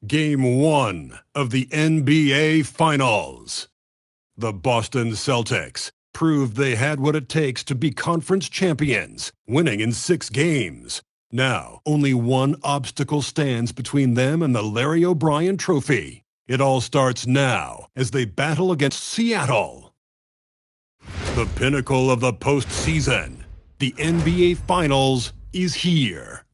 Game 1 of the NBA Finals. The Boston Celtics proved they had what it takes to be conference champions, winning in 6 games. Now, only one obstacle stands between them and the Larry O'Brien Trophy. It all starts now as they battle against Seattle. The pinnacle of the postseason, the NBA Finals, is here.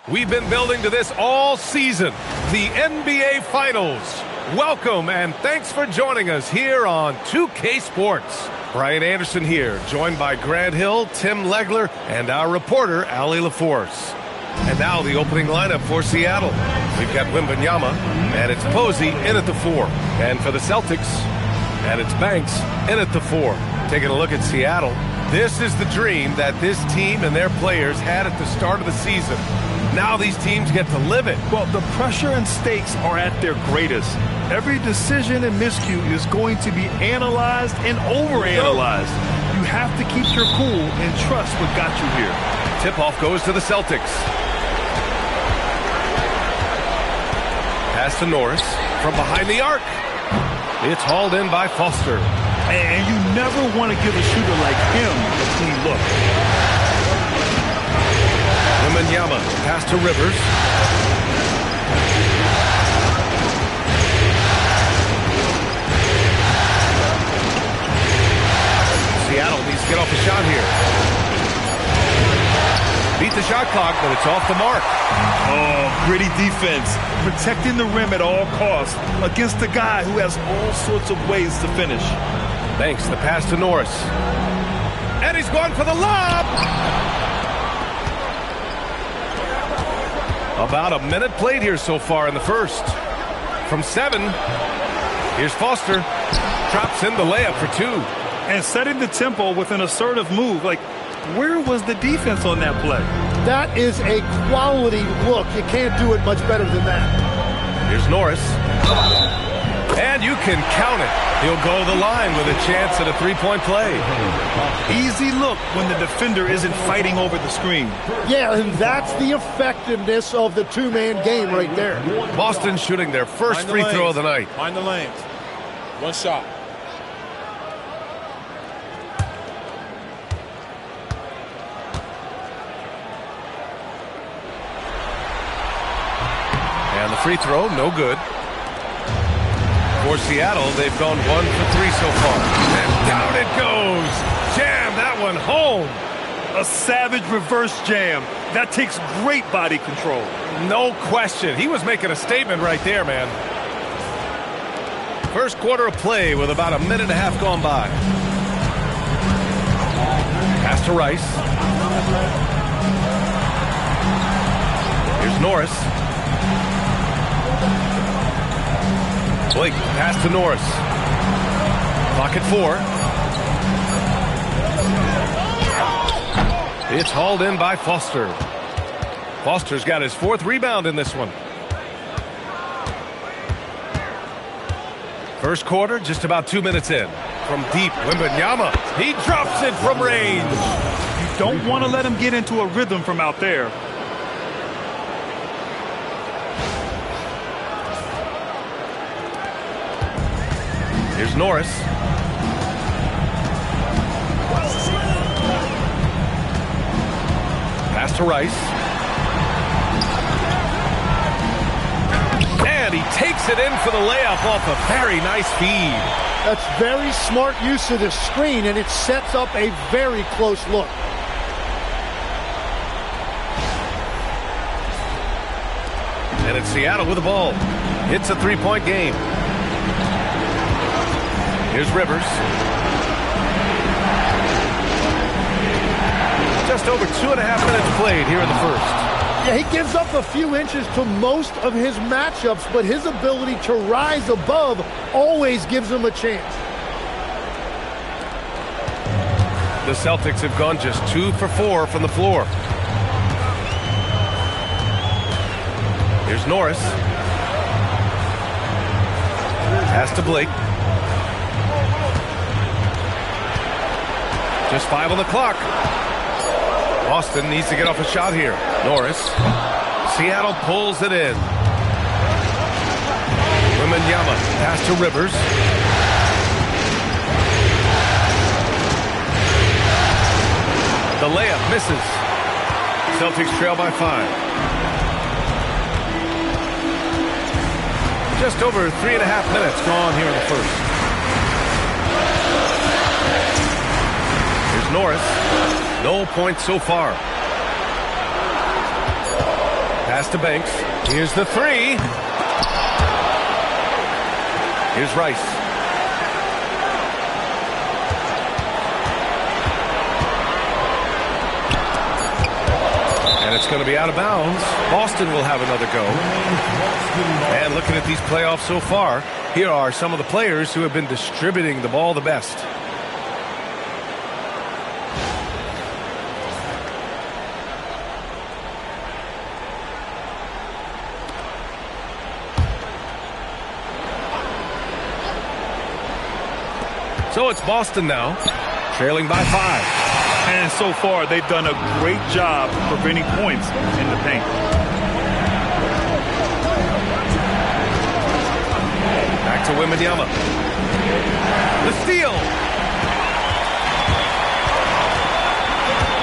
We've been building to this all season, the NBA Finals. Welcome and thanks for joining us here on 2K Sports. Brian Anderson here, joined by Grant Hill, Tim Legler, and our reporter, Allie LaForce. And now the opening lineup for Seattle. We've got Wembanyama, and it's Posey in at the 4. And for the Celtics, and it's Banks in at the 4. Taking a look at Seattle, this is the dream that this team and their players had at the start of the season. Now these teams get to live it. Well, the pressure and stakes are at their greatest. Every decision and miscue is going to be analyzed and overanalyzed. You have to keep your cool and trust what got you here. Tip-off goes to the Celtics. Pass to Norris from behind the arc. It's hauled in by Foster. And you never want to give a shooter like him a clean look. Wembanyama, pass to Rivers. Seattle needs to get off a shot here. Beat the shot clock, but it's off the mark. Oh, gritty defense. Protecting the rim at all costs against a guy who has all sorts of ways to finish. Banks, the pass to Norris. And he's going for the lob! About a minute played here so far in the first. From 7, here's Foster. Drops in the layup for 2. And setting the tempo with an assertive move. Like, where was the defense on that play? That is a quality look. You can't do it much better than that. Here's Norris. And you can count it. He'll go to the line with a chance at a 3-point play. Easy look when the defender isn't fighting over the screen. Yeah, and that's the effectiveness of the two-man game right there. Boston shooting their first free throw of the night. Find the lanes. One shot. And the free throw, no good. For Seattle, they've gone 1 for 3 so far. And down it goes. Jam that one home. A savage reverse jam. That takes great body control. No question. He was making a statement right there, man. First quarter of play with about a minute and a half gone by. Pass to Rice. Here's Norris. Blake, pass to Norris. Clock at 4. It's hauled in by Foster. Foster's got his 4th rebound in this one. First quarter, just about 2 minutes in. From deep, Wembanyama. He drops it from range. You don't want to let him get into a rhythm from out there. Here's Norris. Pass to Rice. And he takes it in for the layup off a very nice feed. That's very smart use of the screen, and it sets up a very close look. And it's Seattle with the ball. It's a 3-point game. Here's Rivers. Just over 2.5 minutes played here in the first. Yeah, he gives up a few inches to most of his matchups, but his ability to rise above always gives him a chance. The Celtics have gone just 2 for 4 from the floor. Here's Norris. Pass to Blake. Just 5 on the clock. Boston needs to get off a shot here. Norris. Seattle pulls it in. Wembanyama, pass to Rivers. The layup misses. Celtics trail by 5. Just over 3.5 minutes gone here in the first. Here's Norris. No points so far. Pass to Banks. Here's the three. Here's Rice. And it's going to be out of bounds. Boston will have another go. And looking at these playoffs so far, here are some of the players who have been distributing the ball the best. So it's Boston now, trailing by 5. And so far, they've done a great job preventing points in the paint. Back to Wembanyama. The steal.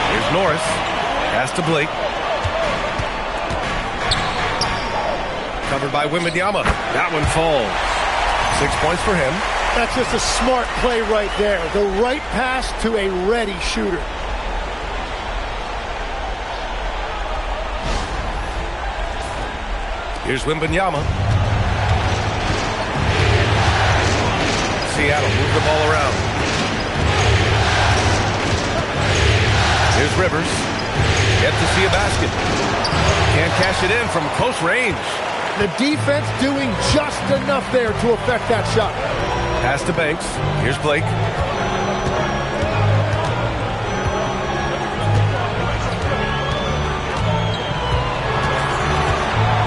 Here's Norris. Pass to Blake. Covered by Wembanyama. That one falls. 6 points for him. That's just a smart play right there. The right pass to a ready shooter. Here's Wembanyama. Seattle move the ball around. Here's Rivers. Yet to see a basket. Can't cash it in from close range. The defense doing just enough there to affect that shot. Pass to Banks. Here's Blake.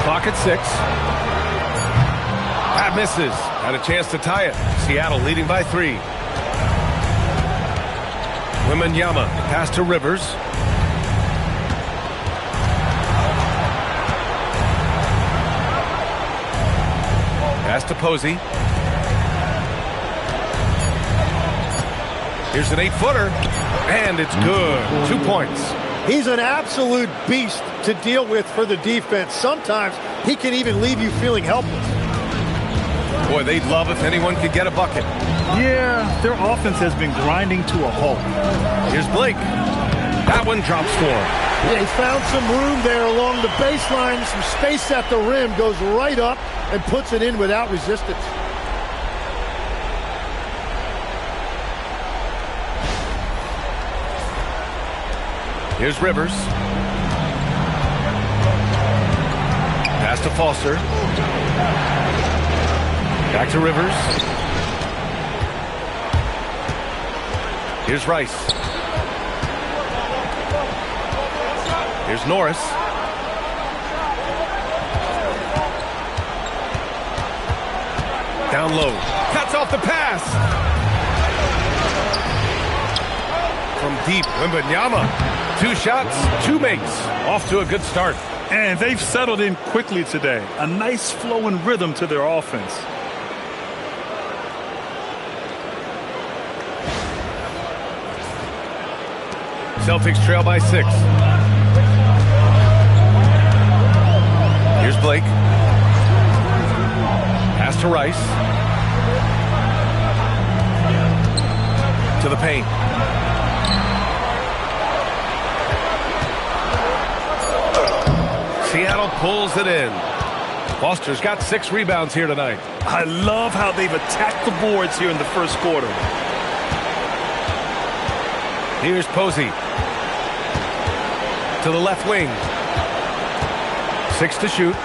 Clock at 6. That misses. Had a chance to tie it. Seattle leading by 3. Wembanyama. Pass to Rivers. Pass to Posey. Here's an 8-footer, and it's good. 2 points. He's an absolute beast to deal with for the defense. Sometimes he can even leave you feeling helpless. Boy, they'd love if anyone could get a bucket. Yeah, their offense has been grinding to a halt. Here's Blake. That one drops for him. Yeah, he found some room there along the baseline, some space at the rim, goes right up and puts it in without resistance. Here's Rivers. Pass to Foster. Back to Rivers. Here's Rice. Here's Norris. Down low. Cuts off the pass. From deep, Wembanyama. 2 shots, 2 makes. Off to a good start. And they've settled in quickly today. A nice flowing rhythm to their offense. Celtics trail by 6. Here's Blake. Pass to Rice. To the paint. Seattle pulls it in. Foster's got 6 rebounds here tonight. I love how they've attacked the boards here in the first quarter. Here's Posey. To the left wing. 6 to shoot.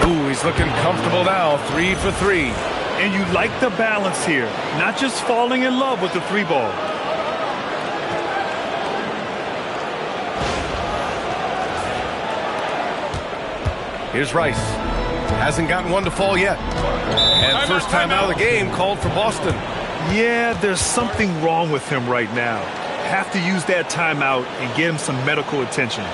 Ooh, he's looking comfortable now. 3 for 3. And you like the balance here. Not just falling in love with the 3-ball. Here's Rice. Hasn't gotten one to fall yet. And first time out of the game called for Boston. Yeah, there's something wrong with him right now. Have to use that timeout and get him some medical attention.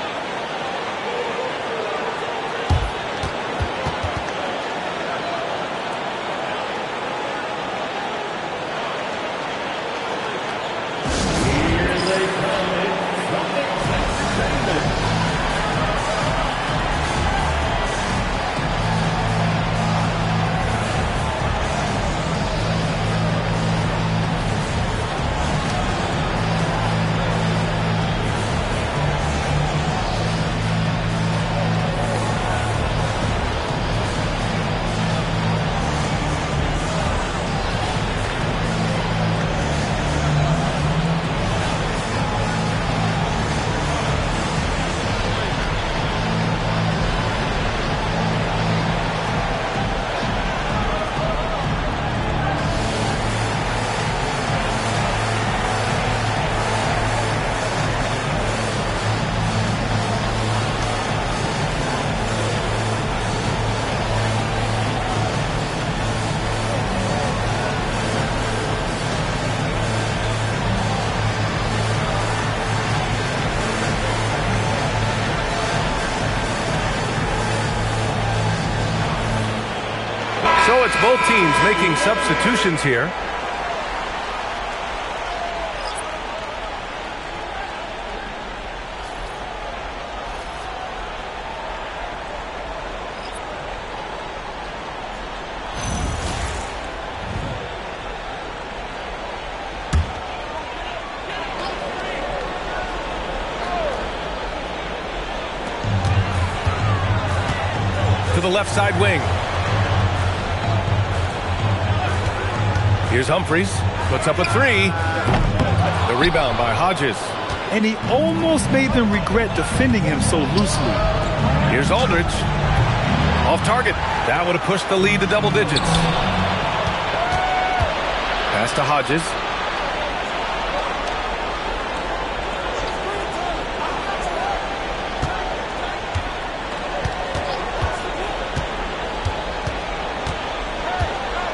both teams making substitutions here. To the left side wing. Here's Humphries. Puts up a three. The rebound by Hodges. And he almost made them regret defending him so loosely. Here's Aldridge. Off target. That would have pushed the lead to double digits. Pass to Hodges.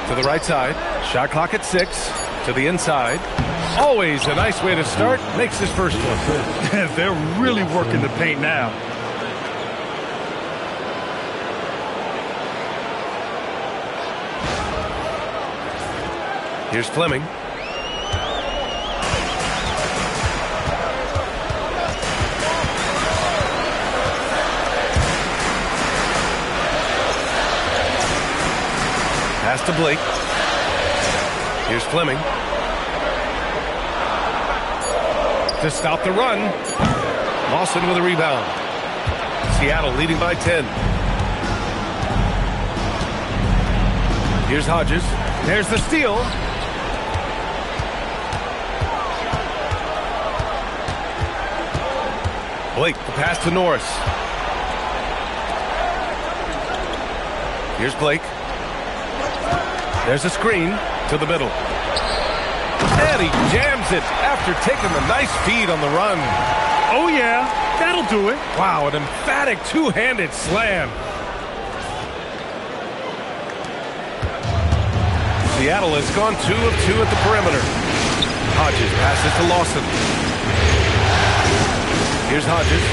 To the right side. Shot clock at 6. To the inside. Always a nice way to start. Makes his first one. They're really working the paint now. Here's Fleming. Pass to Blake. Here's Fleming. To stop the run. Lawson with a rebound. Seattle leading by 10. Here's Hodges. There's the steal. Blake, the pass to Norris. Here's Blake. There's a screen to the middle. And he jams it after taking the nice feed on the run. Oh, yeah. That'll do it. Wow, an emphatic two-handed slam. Seattle has gone 2 of 2 at the perimeter. Hodges passes to Lawson. Here's Hodges.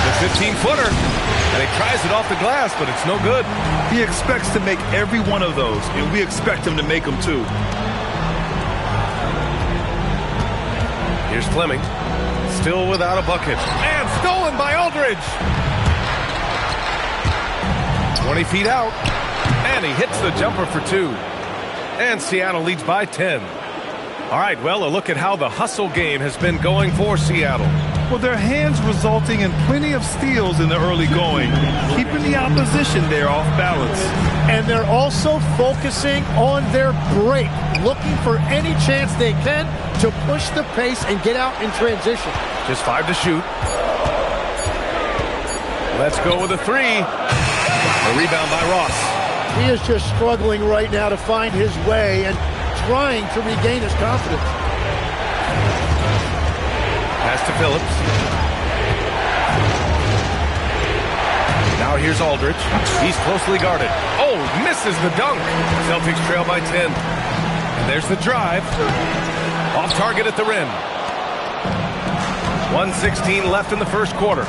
The 15-footer. And he tries it off the glass, but it's no good. He expects to make every one of those, and we expect him to make them too. Here's Fleming. Still without a bucket. And stolen by Aldridge. 20 feet out. And he hits the jumper for 2. And Seattle leads by 10. All right, well, a look at how the hustle game has been going for Seattle. Well, their hands resulting in plenty of steals in the early going, keeping the opposition there off balance. And they're also focusing on their break, looking for any chance they can to push the pace and get out in transition. Just 5 to shoot. Let's go with a 3. A rebound by Ross. He is just struggling right now to find his way and trying to regain his confidence. Pass to Phillips. Now here's Aldridge. He's closely guarded. Oh, misses the dunk. Celtics trail by 10. And there's the drive. Off target at the rim. 1:16 left in the first quarter.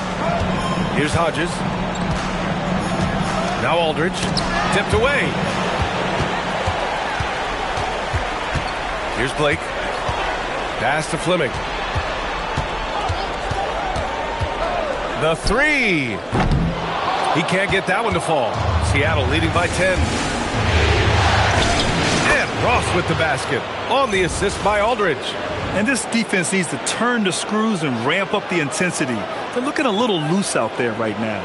Here's Hodges. Now Aldridge. Tipped away. Here's Blake. Pass to Fleming. The 3. He can't get that one to fall. Seattle leading by 10. And Ross with the basket on the assist by Aldridge. And this defense needs to turn the screws and ramp up the intensity. They're looking a little loose out there right now.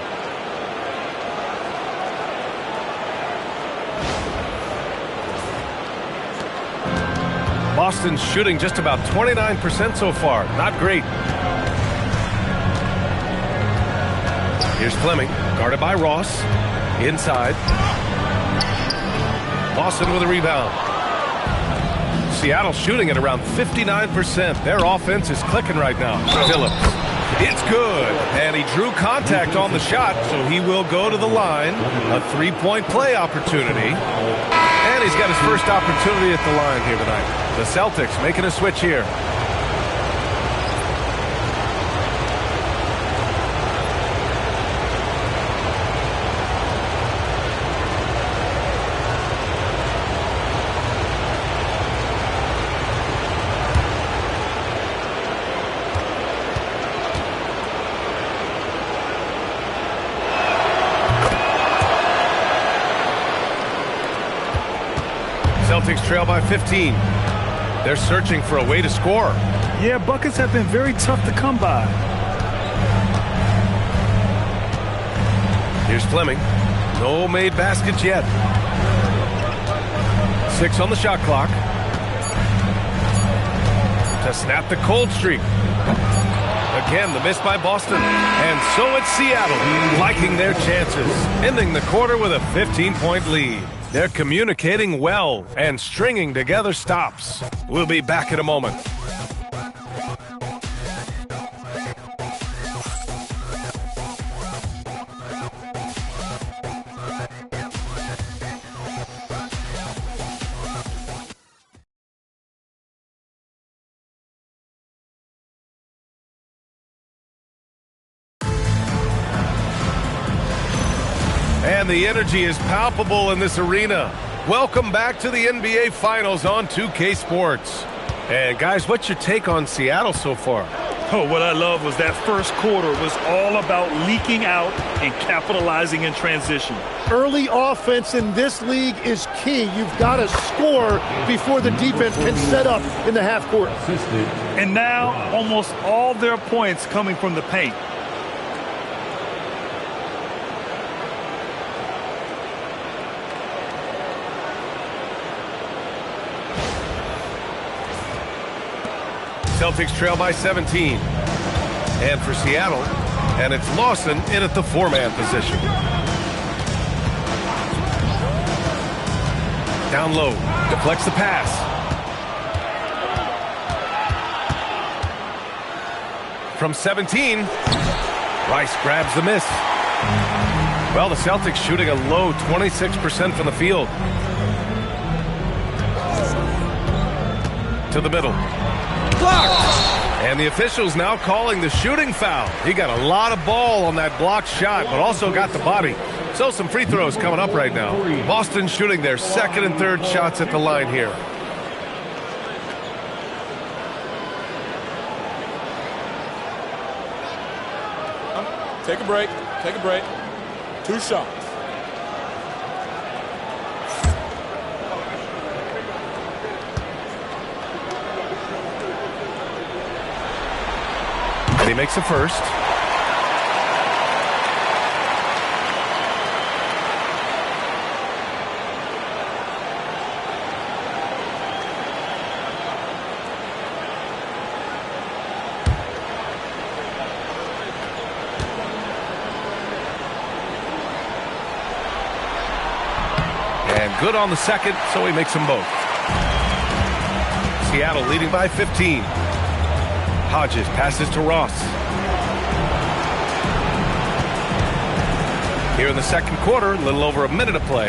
Boston's shooting just about 29% so far. Not great. Here's Fleming, guarded by Ross. Inside. Lawson with a rebound. Seattle shooting at around 59%. Their offense is clicking right now. Phillips. It's good. And he drew contact on the shot, so he will go to the line. A three-point play opportunity. And he's got his first opportunity at the line here tonight. The Celtics making a switch here. trail by 15. They're searching for a way to score. Yeah, buckets have been very tough to come by. Here's Fleming. No made baskets yet. 6 on the shot clock. To snap the cold streak. Again, the miss by Boston. And so it's Seattle, liking their chances, ending the quarter with a 15-point lead. They're communicating well and stringing together stops. We'll be back in a moment. And the energy is palpable in this arena. Welcome back to the NBA Finals on 2K Sports. And guys, what's your take on Seattle so far? Oh, what I love was that first quarter was all about leaking out and capitalizing in transition. Early offense in this league is key. You've got to score before the defense can set up in the half court. And now almost all their points coming from the paint. Celtics trail by 17. And for Seattle, and it's Lawson in at the 4-man position. Down low, deflects the pass. From 17, Rice grabs the miss. Well, the Celtics shooting a low 26% from the field. To the middle. Blocked. And the officials now calling the shooting foul. He got a lot of ball on that blocked shot, but also got the body. So some free throws coming up right now. Boston shooting their second and third shots at the line here. Take a break. Take a break. 2 shots. And he makes the first. And good on the second, so he makes them both. Seattle leading by 15. Hodges passes to Ross. Here in the second quarter, a little over a minute of play.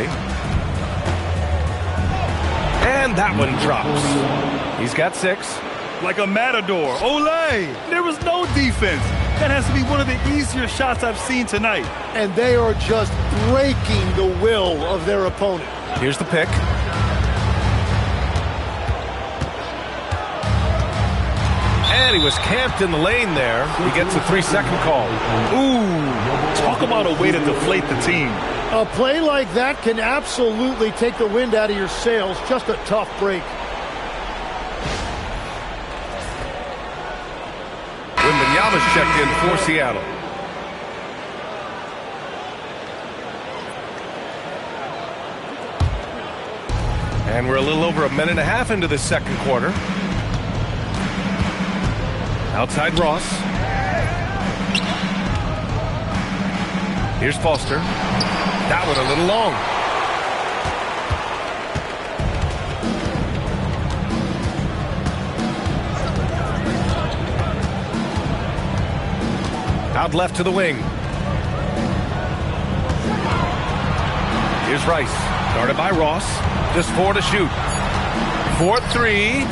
And that one drops. He's got 6. Like a matador. Olay! There was no defense. That has to be one of the easier shots I've seen tonight. And they are just breaking the will of their opponent. Here's the pick. And he was camped in the lane there. He gets a 3-second call. Ooh, talk about a way to deflate the team. A play like that can absolutely take the wind out of your sails. Just a tough break. Wembanyama's checked in for Seattle. And we're a little over a minute and a half into this second quarter. Outside Ross. Here's Foster. That one a little long. Out left to the wing. Here's Rice. Guarded by Ross. Just 4 to shoot. 4-3.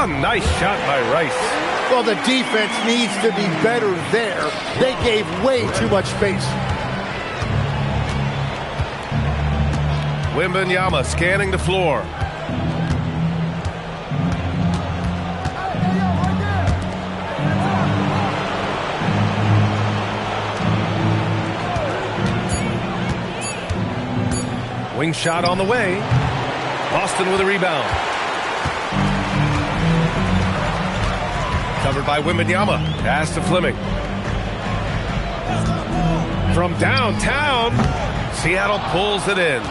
A nice shot by Rice. Well, the defense needs to be better there. They gave way too much space. Wembanyama scanning the floor. Wing shot on the way. Boston with a rebound. Covered by Wembanyama. Pass to Fleming. From downtown, Seattle pulls it in.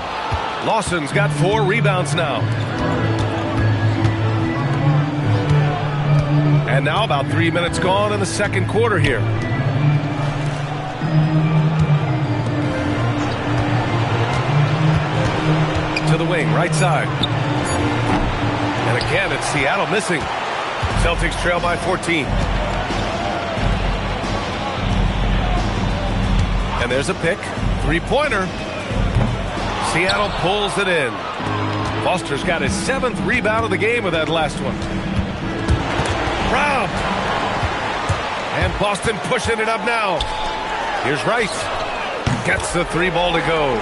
Lawson's got 4 rebounds now. And now about 3 minutes gone in the second quarter here. To the wing, right side. And again, it's Seattle missing. Celtics trail by 14. And there's a pick. Three-pointer. Seattle pulls it in. Foster's got his 7th rebound of the game with that last one. Brown. And Boston pushing it up now. Here's Rice. Gets the 3-ball to go.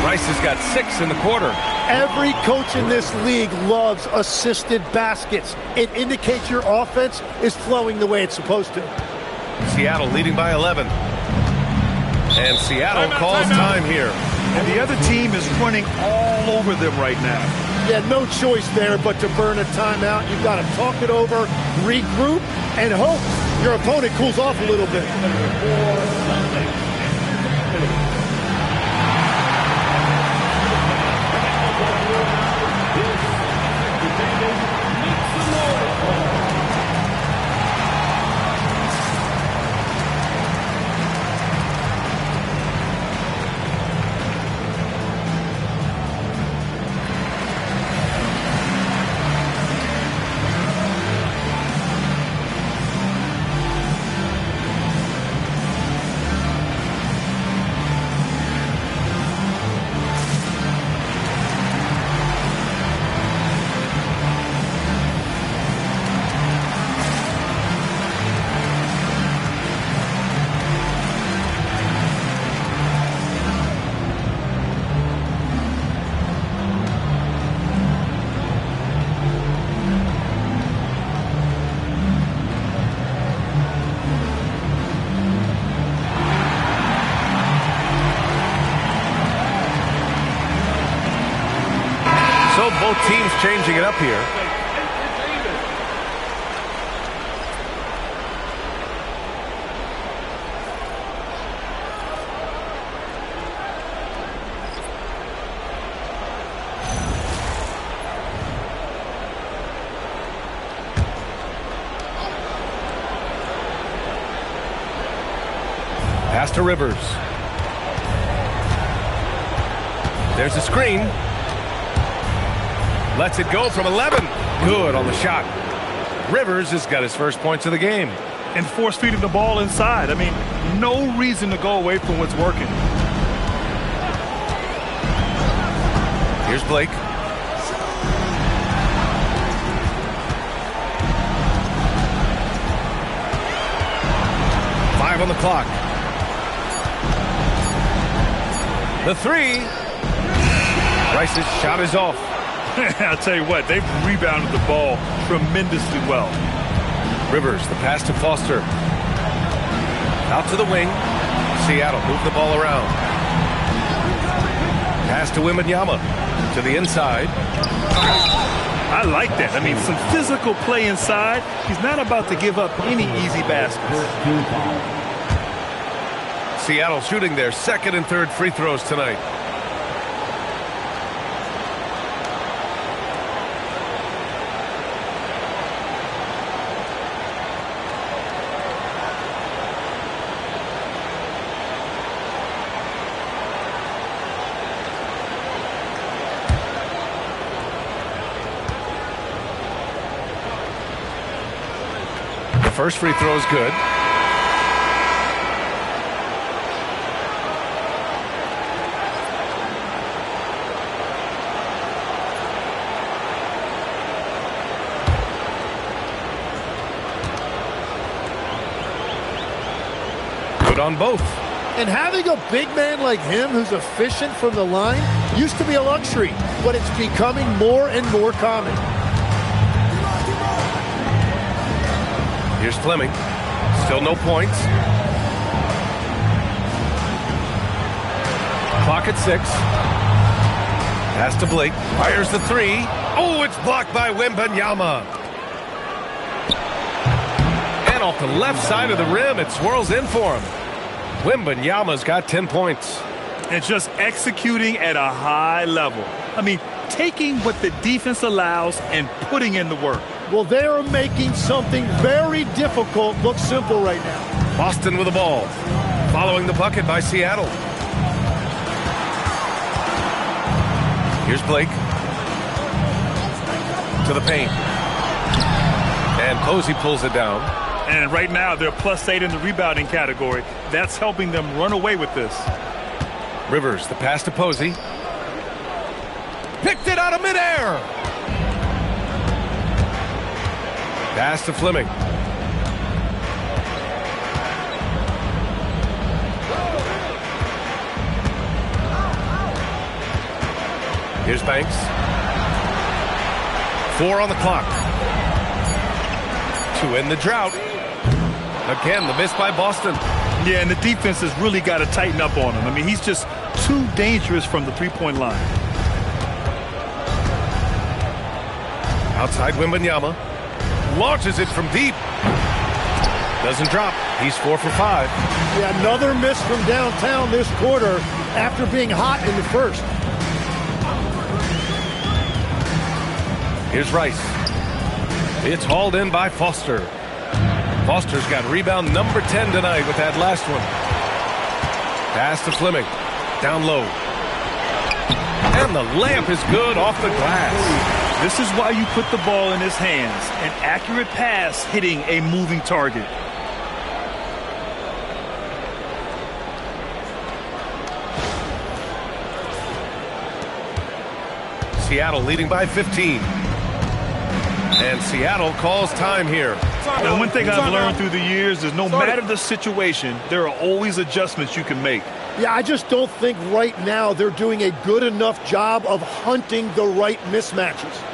Rice has got 6 in the quarter. Every coach in this league loves assisted baskets. It indicates your offense is flowing the way it's supposed to. Seattle leading by 11. And Seattle calls time here. And the other team is running all over them right now. Yeah, no choice there but to burn a timeout. You've got to talk it over, regroup, and hope your opponent cools off a little bit. Both teams changing it up here. Pass to Rivers. There's a screen. Lets it go from 11. Good on the shot. Rivers has got his first points of the game. And force feeding the ball inside. I mean, no reason to go away from what's working. Here's Blake. Five on the clock. The 3. Rice's shot is off. I'll tell you what, they've rebounded the ball tremendously well. Rivers, the pass to Foster. Out to the wing. Seattle move the ball around. Pass to Wembanyama. To the inside. I like that. I mean, some physical play inside. He's not about to give up any easy baskets. Seattle shooting their second and third free throws tonight. First free throw is good. Good on both. And having a big man like him who's efficient from the line used to be a luxury, but it's becoming more and more common. Here's Fleming. Still no points. Clock at 6. Pass to Blake. Fires the 3. Oh, it's blocked by Wembanyama. And off the left side of the rim, it swirls in for him. Wembanyama's got 10 points. And just executing at a high level. I mean, taking what the defense allows and putting in the work. Well, they are making something very difficult look simple right now. Boston with the ball. Following the bucket by Seattle. Here's Blake. To the paint. And Posey pulls it down. And right now, they're +8 in the rebounding category. That's helping them run away with this. Rivers, the pass to Posey. Picked it out of midair. Pass to Fleming. Here's Banks. 4 on the clock. To end the drought. Again, the miss by Boston. Yeah, and the defense has really got to tighten up on him. I mean, he's just too dangerous from the three-point line. Outside Wembanyama. Launches it from deep. Doesn't drop. He's 4 for 5. Yeah, another miss from downtown this quarter after being hot in the first. Here's Rice. It's hauled in by Foster. Foster's got rebound number 10 tonight with that last one. Pass to Fleming. Down low. And the layup is good off the glass. This is why you put the ball in his hands. An accurate pass hitting a moving target. Seattle leading by 15. And Seattle calls time here. And one thing I've learned through the years is no matter the situation, there are always adjustments you can make. Yeah, I just don't think right now they're doing a good enough job of hunting the right mismatches.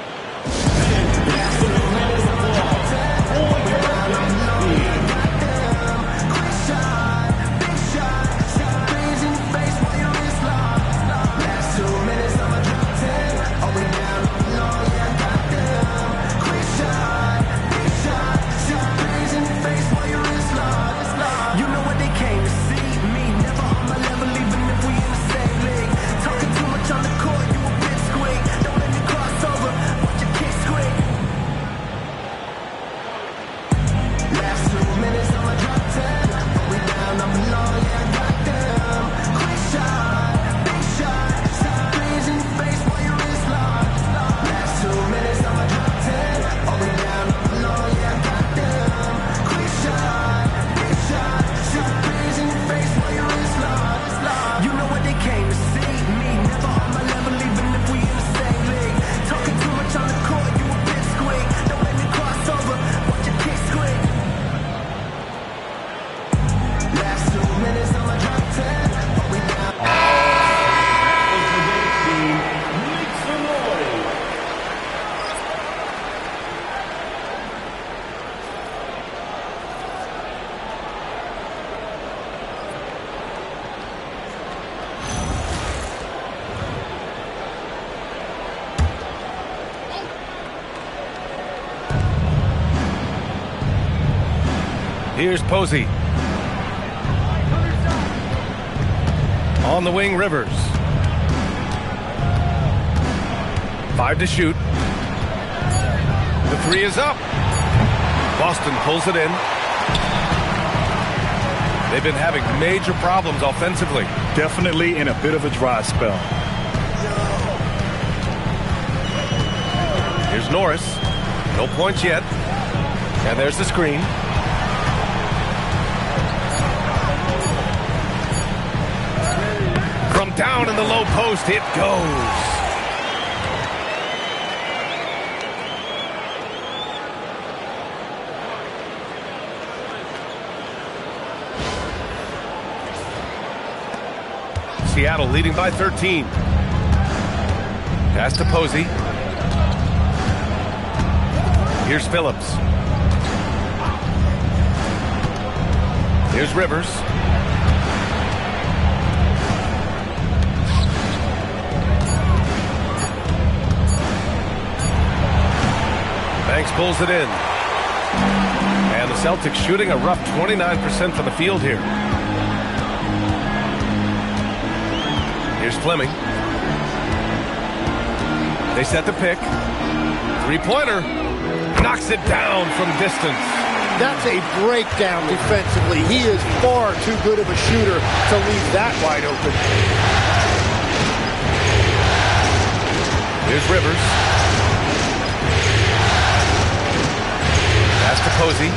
Here's Posey. On the wing, Rivers. 5 to shoot. The 3 is up. Boston pulls it in. They've been having major problems offensively. Definitely in a bit of a dry spell. Here's Norris. No points yet. And there's the screen. From down in the low post, it goes. Seattle leading by 13. Pass to Posey. Here's Phillips. Here's Rivers. Banks pulls it in. And the Celtics shooting a rough 29% from the field here. Here's Fleming. They set the pick. Three-pointer. Knocks it down from distance. That's a breakdown defensively. He is far too good of a shooter to leave that wide open. Here's Rivers. Pass to Posey.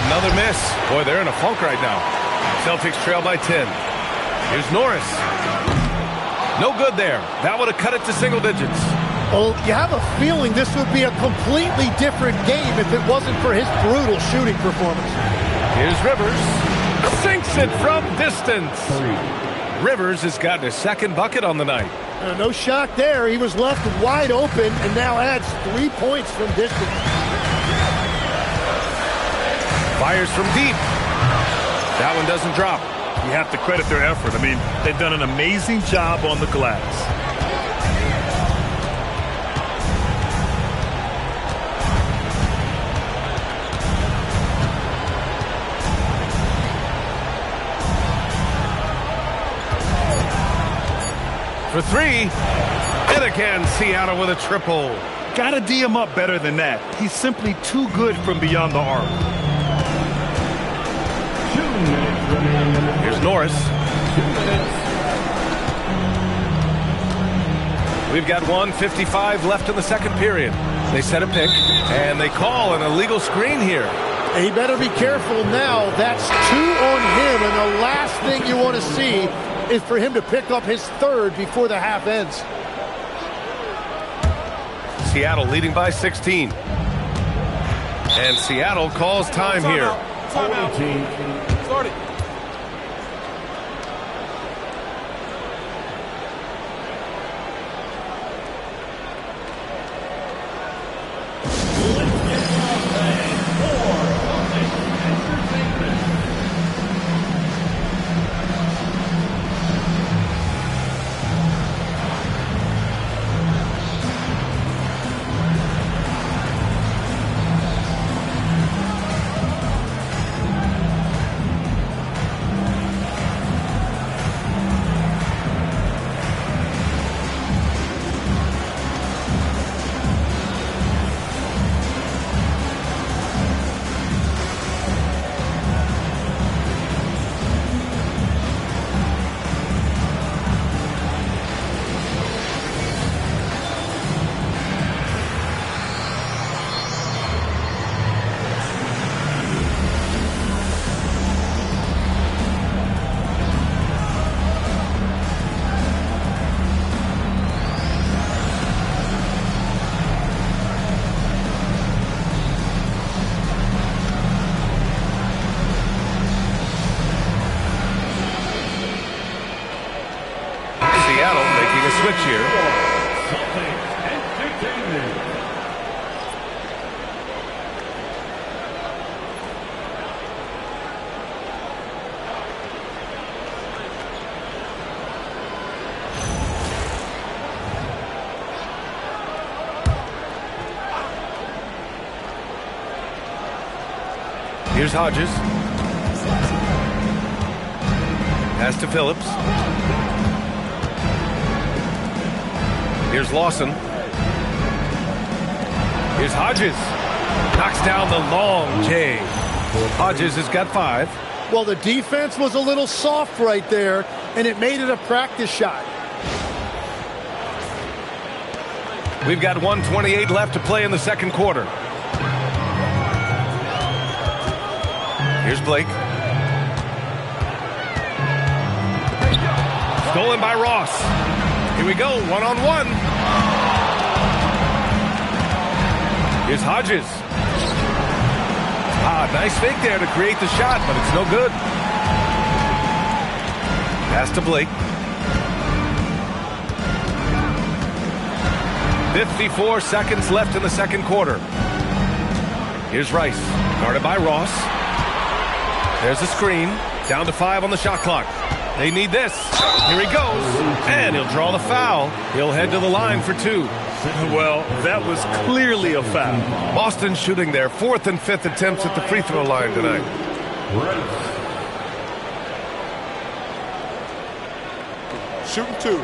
Another miss. Boy, they're in a funk right now. Celtics trail by 10. Here's Norris. No good there. That would have cut it to single digits. Well, you have a feeling this would be a completely different game if it wasn't for his brutal shooting performance. Here's Rivers. Sinks it from distance. Rivers has gotten his second bucket on the night. No shock there. He was left wide open and now adds 3 points from distance. Fires from deep. That one doesn't drop. You have to credit their effort. I mean, they've done an amazing job on the glass. For three. And again, Seattle with a triple. Got to D him up better than that. He's simply too good from beyond the arc. Here's Norris. We've got 1:55 left in the second period. They set a pick, and they call an illegal screen here. He better be careful now. That's 2 on him, and the last thing you want to see is for him to pick up his third before the half ends. Seattle leading by 16. And Seattle calls time here. Timeout. Start it. Switch here. Here's Hodges. Pass to Phillips. Here's Lawson. Here's Hodges. Knocks down the long J. Hodges has got 5. Well, the defense was a little soft right there, and it made it a practice shot. We've got 1:28 left to play in the second quarter. Here's Blake. Stolen by Ross. Here we go, one-on-one. Here's Hodges. Nice fake there to create the shot, but it's no good. Pass to Blake. 54 seconds left in the second quarter. Here's Rice, guarded by Ross. There's the screen. Down to 5 on the shot clock. They need this. Here he goes. And he'll draw the foul. He'll head to the line for 2. Well, that was clearly a foul. Boston shooting their 4th and 5th attempts at the free throw line tonight. Shooting 2.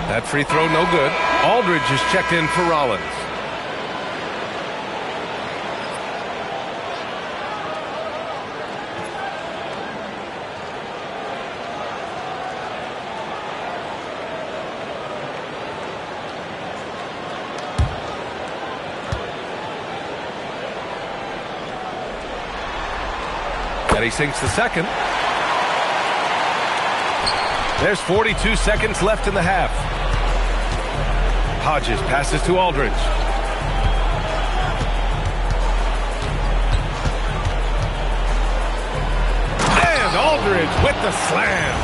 That free throw no good. Aldridge is checked in for Rollins. And he sinks the second. There's 42 seconds left in the half. Hodges passes to Aldridge. And Aldridge with the slam.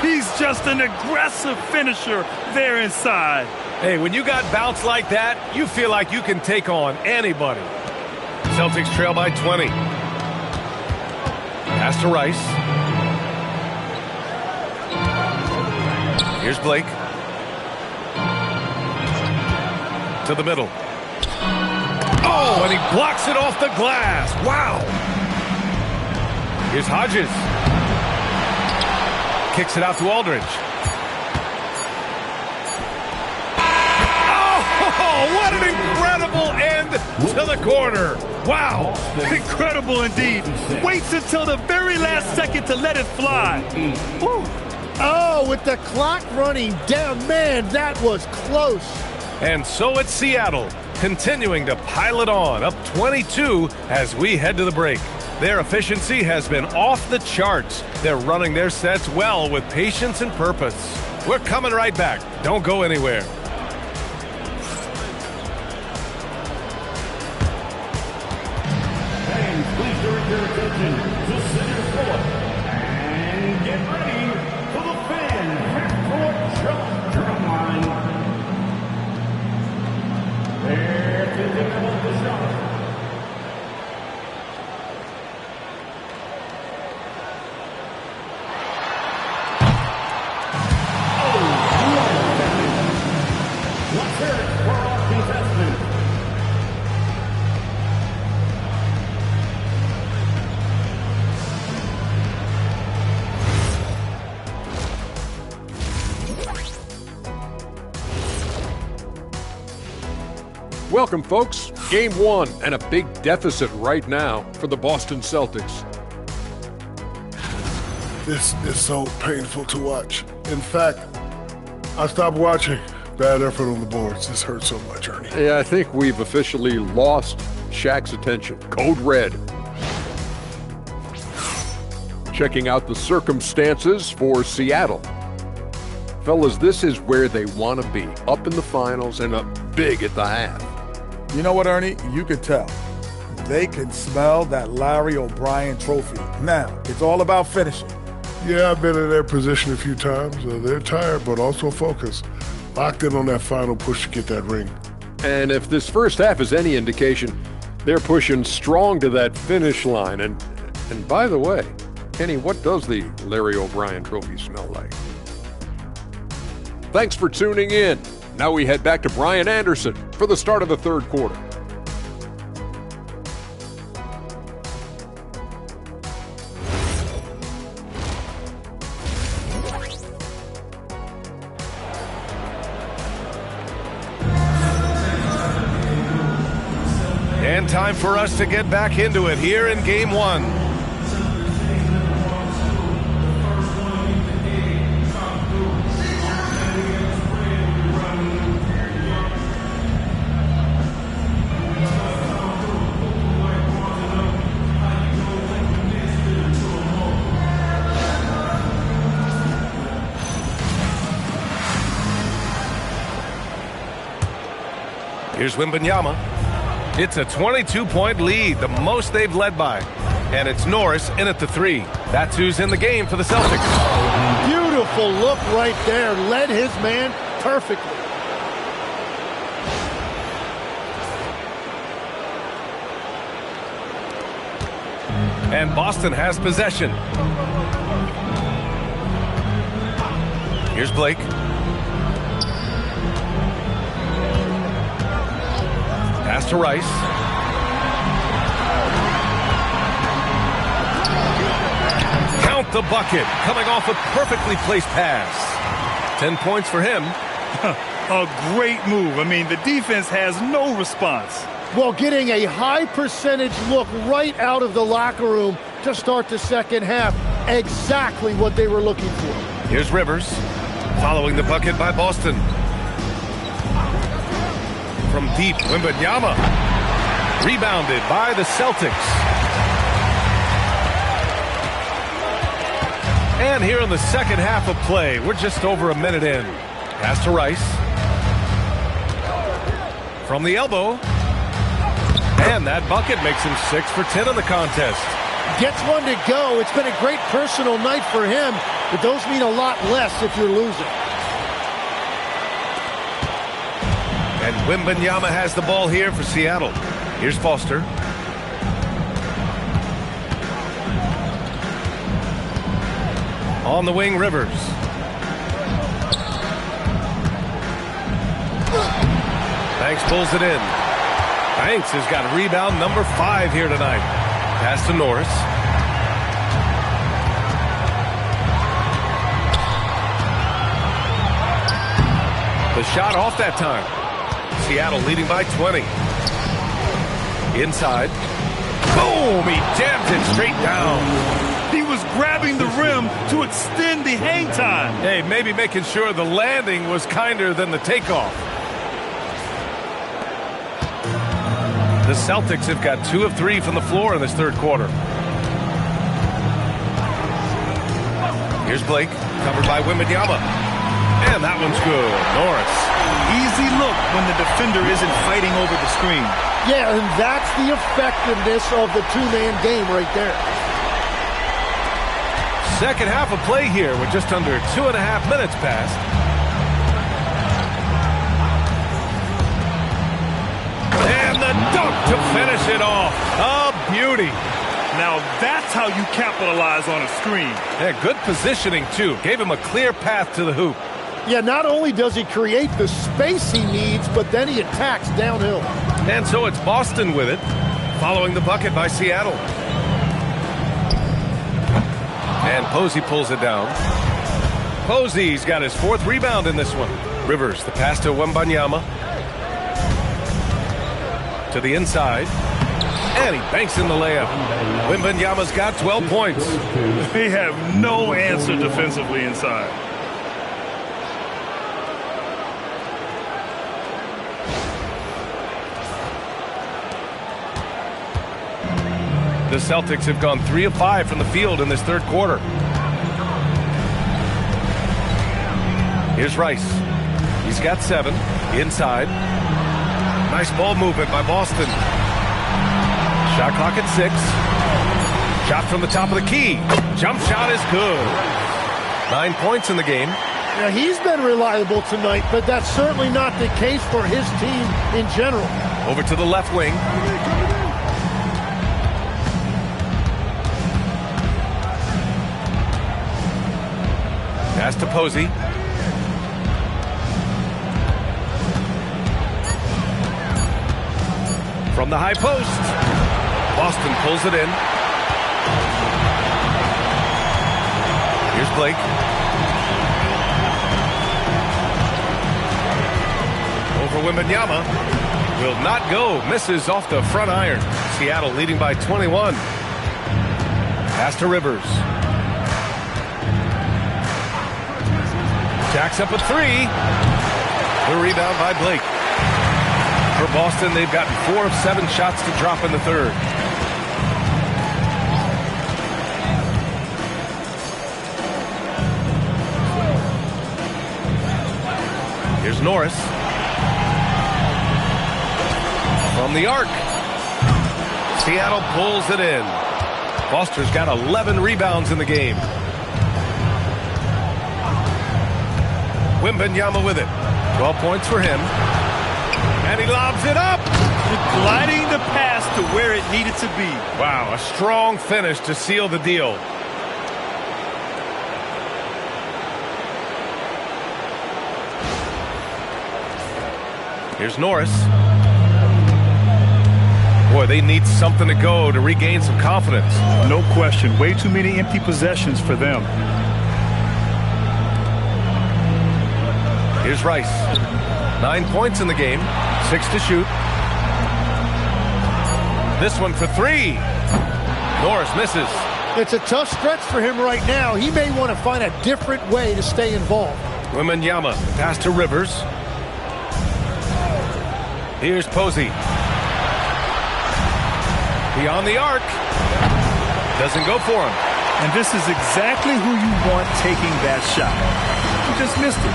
He's just an aggressive finisher there inside. Hey, when you got bounce like that, you feel like you can take on anybody. Celtics trail by 20. Pass to Rice. Here's Blake. To the middle. Oh, and he blocks it off the glass. Wow. Here's Hodges. Kicks it out to Aldridge. Oh, what an incredible end to the corner. Wow. Incredible indeed. Waits until the very last second to let it fly. Woo. Oh, with the clock running down, man, that was close. And so it's Seattle, continuing to pile it on, up 22 as we head to the break. Their efficiency has been off the charts. They're running their sets well with patience and purpose. We're coming right back. Don't go anywhere. Fans, please direct your attention to center court and get ready for the fan half-court drum line. They're thinking about the shot. Let's hear it for our contestant. Welcome, folks. Game 1 and a big deficit right now for the Boston Celtics. This is so painful to watch. In fact, I stopped watching. Bad effort on the boards. This hurts so much, Ernie. Yeah, I think we've officially lost Shaq's attention. Code red. Checking out the circumstances for Seattle. Fellas, this is where they want to be. Up in the finals and up big at the half. You know what, Ernie? You can tell. They can smell that Larry O'Brien trophy. Now, it's all about finishing. Yeah, I've been in their position a few times. They're tired, but also focused. Locked in on that final push to get that ring. And if this first half is any indication, they're pushing strong to that finish line. And by the way, Kenny, what does the Larry O'Brien trophy smell like? Thanks for tuning in. Now we head back to Brian Anderson for the start of the third quarter. And time for us to get back into it here in Game 1. Here's Wembanyama. It's a 22-point lead, the most they've led by. And it's Norris in at the 3. That's who's in the game for the Celtics. Beautiful look right there. Led his man perfectly. And Boston has possession. Here's Blake. Pass to Rice. Count the bucket. Coming off a perfectly placed pass. 10 points for him. A great move. I mean, the defense has no response. Well, getting a high percentage look right out of the locker room to start the second half. Exactly what they were looking for. Here's Rivers. Following the bucket by Boston. From deep, Wembanyama. Rebounded by the Celtics. And here in the second half of play, we're just over a minute in. Pass to Rice. From the elbow. And that bucket makes him 6 for 10 in the contest. Gets one to go. It's been a great personal night for him, but those mean a lot less if you're losing. And Wembanyama has the ball here for Seattle. Here's Foster. On the wing, Rivers. Banks pulls it in. Banks has got rebound number 5 here tonight. Pass to Norris. The shot off that time. Seattle leading by 20. Inside. Boom! He jams it straight down. He was grabbing the rim to extend the hang time. Hey, maybe making sure the landing was kinder than the takeoff. The Celtics have got 2 of 3 from the floor in this third quarter. Here's Blake, covered by Wembanyama. And that one's good. Norris. Easy look when the defender isn't fighting over the screen. Yeah, and that's the effectiveness of the two-man game right there. Second half of play here with just under 2.5 minutes passed. And the dunk to finish it off. A beauty. Now that's how you capitalize on a screen. Yeah, good positioning, too. Gave him a clear path to the hoop. Yeah, not only does he create the space he needs, but then he attacks downhill. And so it's Boston with it, following the bucket by Seattle. And Posey pulls it down. Posey's got his 4th rebound in this one. Rivers, the pass to Wembanyama. To the inside. And he banks in the layup. Wembanyama's got 12 points. They have no answer defensively inside. The Celtics have gone 3 of 5 from the field in this third quarter. Here's Rice. He's got 7. Inside. Nice ball movement by Boston. Shot clock at 6. Shot from the top of the key. Jump shot is good. 9 points in the game. Yeah, he's been reliable tonight, but that's certainly not the case for his team in general. Over to the left wing. Pass to Posey. From the high post. Boston pulls it in. Here's Blake. Over Wembanyama. Will not go. Misses off the front iron. Seattle leading by 21. Pass to Rivers. Jacks up a 3. The rebound by Blake. For Boston, they've gotten 4 of 7 shots to drop in the third. Here's Norris. From the arc. Seattle pulls it in. Foster's got 11 rebounds in the game. Wembanyama with it. 12 points for him. And he lobs it up. Gliding the pass to where it needed to be. Wow, a strong finish to seal the deal. Here's Norris. Boy, they need something to go to regain some confidence. No question. Way too many empty possessions for them. Here's Rice. 9 points in the game. 6 to shoot. This one for 3. Norris misses. It's a tough stretch for him right now. He may want to find a different way to stay involved. Wembanyama pass to Rivers. Here's Posey. Beyond the arc. Doesn't go for him. And this is exactly who you want taking that shot. He just missed it.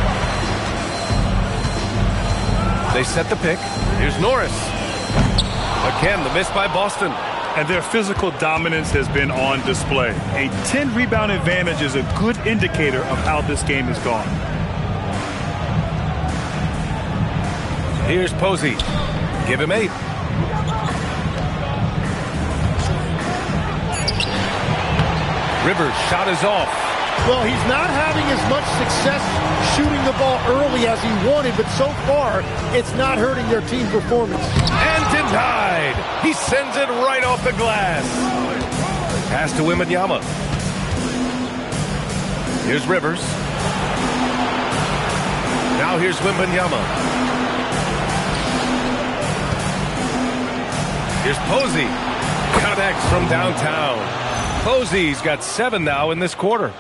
They set the pick. Here's Norris. Again, the miss by Boston. And their physical dominance has been on display. A 10-rebound advantage is a good indicator of how this game has gone. Here's Posey. Give him 8. Rivers' shot is off. Well, he's not having as much success shooting the ball early as he wanted, but so far, it's not hurting their team performance. And denied. He sends it right off the glass. Pass to Wembanyama. Here's Rivers. Now here's Wembanyama. Here's Posey. Connects from downtown. Posey's got 7 now in this quarter.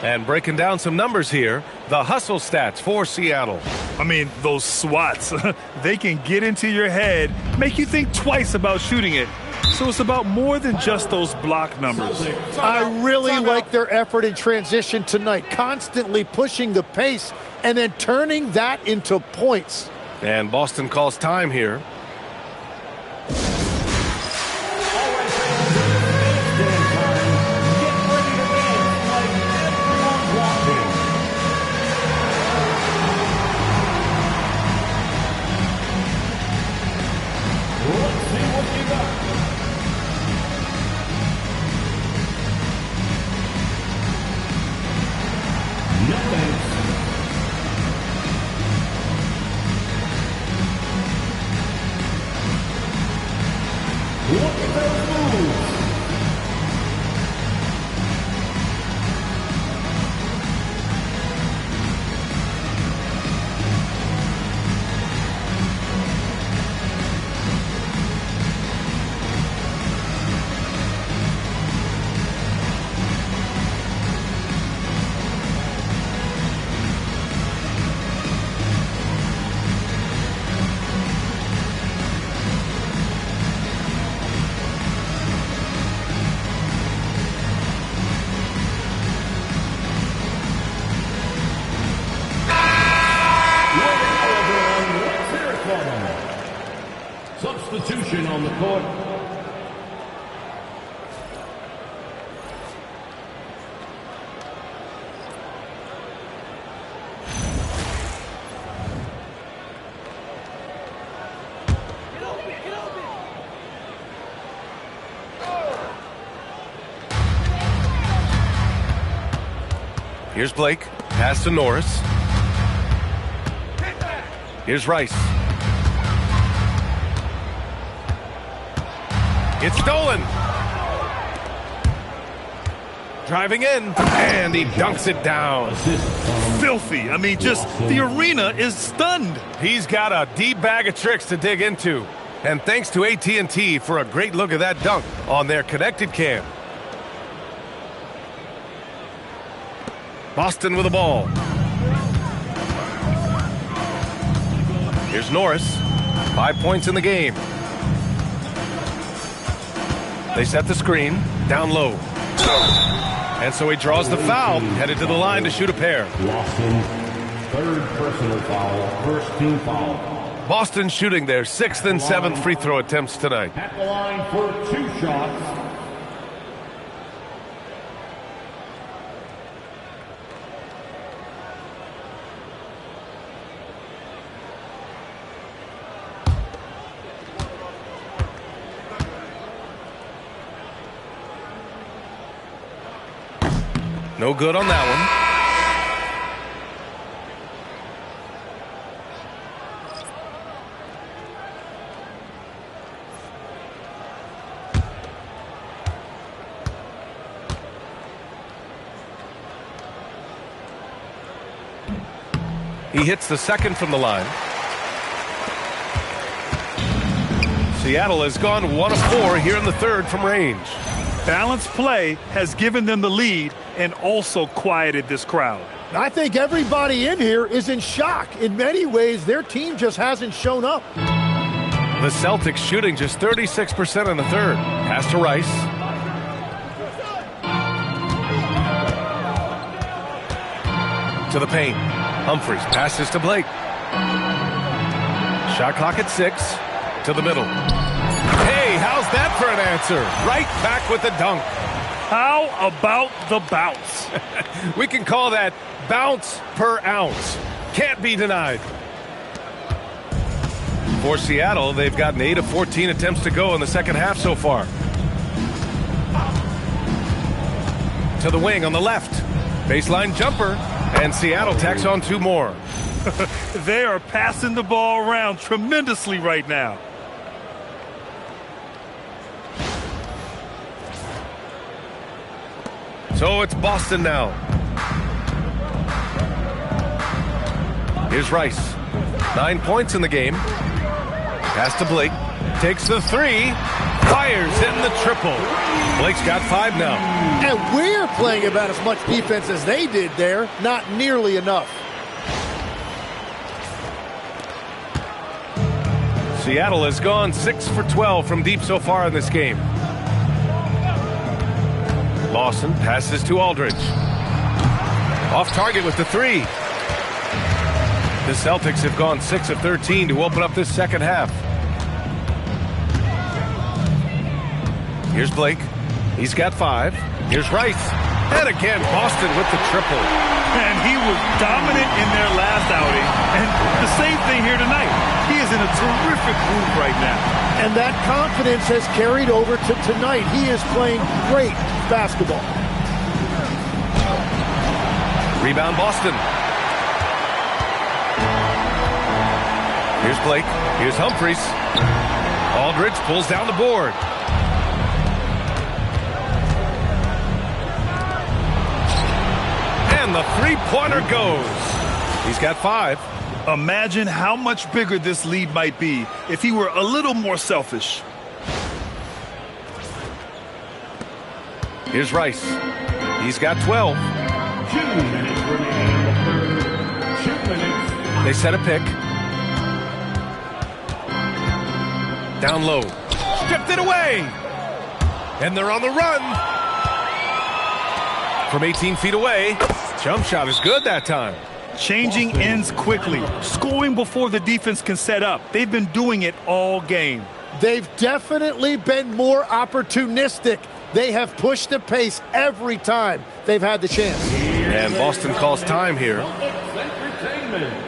And breaking down some numbers here, the hustle stats for Seattle. I mean, those swats, they can get into your head, make you think twice about shooting it. So it's about more than just those block numbers. I really like their effort in transition tonight, constantly pushing the pace and then turning that into points. And Boston calls time here. Substitution on the court. Here's Blake. Pass to Norris. Here's Rice. It's stolen. Driving in, and he dunks it down. Filthy. I mean, just the arena is stunned. He's got a deep bag of tricks to dig into. And thanks to AT&T for a great look at that dunk on their connected cam. Boston with the ball. Here's Norris. 5 points in the game. They set the screen, down low. And so he draws the foul, headed to the line to shoot a pair. Boston, third personal foul, first team foul. Boston shooting their 6th and 7th free throw attempts tonight. At the line for 2 shots. No good on that one. He hits the second from the line. Seattle has gone 1 of 4 here in the third from range. Balanced play has given them the lead and also quieted this crowd. I think everybody in here is in shock. In many ways, their team just hasn't shown up. The Celtics shooting just 36% in the third. Pass to Rice. To the paint. Humphries passes to Blake. Shot clock at 6. To the middle. Hey, how's that for an answer? Right back with the dunk. How about the bounce? We can call that bounce per ounce. Can't be denied. For Seattle, they've gotten 8 of 14 attempts to go in the second half so far. To the wing on the left. Baseline jumper. And Seattle tacks on 2 more. They are passing the ball around tremendously right now. So it's Boston now. Here's Rice. 9 points in the game. Pass to Blake. Takes the 3. Fires in the triple. Blake's got 5 now. And we're playing about as much defense as they did there. Not nearly enough. Seattle has gone 6 for 12 from deep so far in this game. Lawson passes to Aldridge. Off target with the 3. The Celtics have gone 6 of 13 to open up this second half. Here's Blake. He's got 5. Here's Rice. And again, Boston with the triple. And he was dominant in their last outing. And the same thing here tonight. He is in a terrific groove right now. And that confidence has carried over to tonight. He is playing great basketball. Rebound Boston. Here's Blake. Here's Humphries. Aldridge pulls down the board. And the three-pointer goes. He's got 5. Imagine how much bigger this lead might be if he were a little more selfish. Here's Rice. He's got 12. 2 minutes remaining in the third. 2 minutes. They set a pick. Down low. Stripped it away. And they're on the run. From 18 feet away. Jump shot is good that time. Changing ends quickly. Scoring before the defense can set up. They've been doing it all game. They've definitely been more opportunistic. They have pushed the pace every time they've had the chance. And Boston calls time here. Entertainment.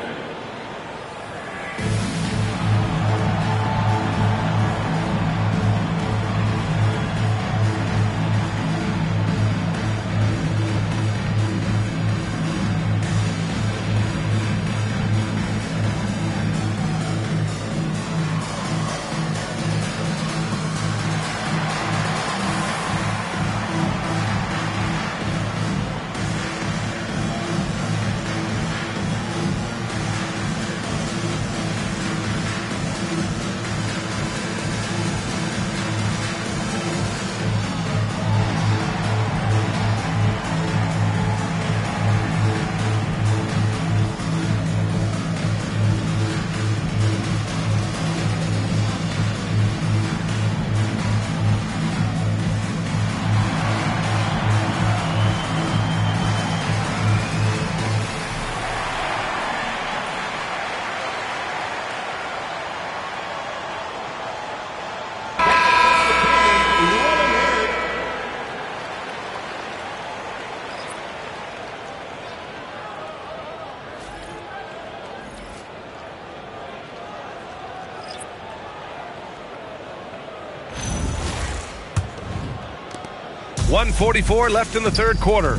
.144 left in the third quarter.